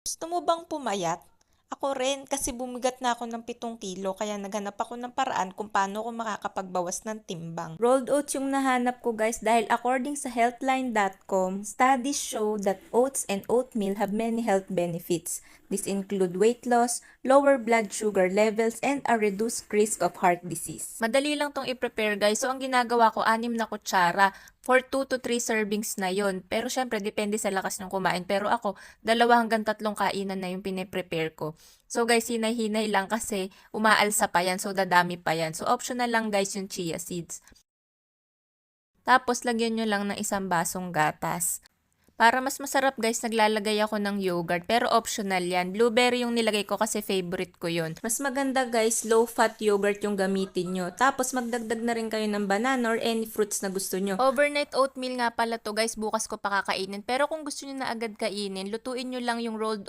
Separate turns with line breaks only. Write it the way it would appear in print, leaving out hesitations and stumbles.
Gusto mo bang pumayat? Ako rin kasi bumigat na ako ng 7 kilo kaya naghanap ako ng paraan kung paano ako makakapagbawas ng timbang. Rolled oats yung nahanap ko guys dahil according sa healthline.com, studies show that oats and oatmeal have many health benefits. These include weight loss, lower blood sugar levels, and a reduced risk of heart disease. Madali lang tong i-prepare guys. So ang ginagawa ko, 6 na kutsara. For 2 to 3 servings na yon. Pero syempre, depende sa lakas ng kumain. Pero ako, 2 hanggang 3 kainan na yung pine-prepare ko. So guys, hinay-hinay lang kasi umaalsa pa yan. So dadami pa yan. So optional lang guys yung chia seeds. Tapos lagyan nyo lang ng 1 basong gatas. Para mas masarap guys, naglalagay ako ng yogurt pero optional yan. Blueberry yung nilagay ko kasi favorite ko yun. Mas maganda guys, low-fat yogurt yung gamitin nyo. Tapos magdagdag na rin kayo ng banana or any fruits na gusto nyo. Overnight oatmeal nga pala to guys, bukas ko pa kakainin. Pero kung gusto nyo na agad kainin, lutuin nyo lang yung rolled oats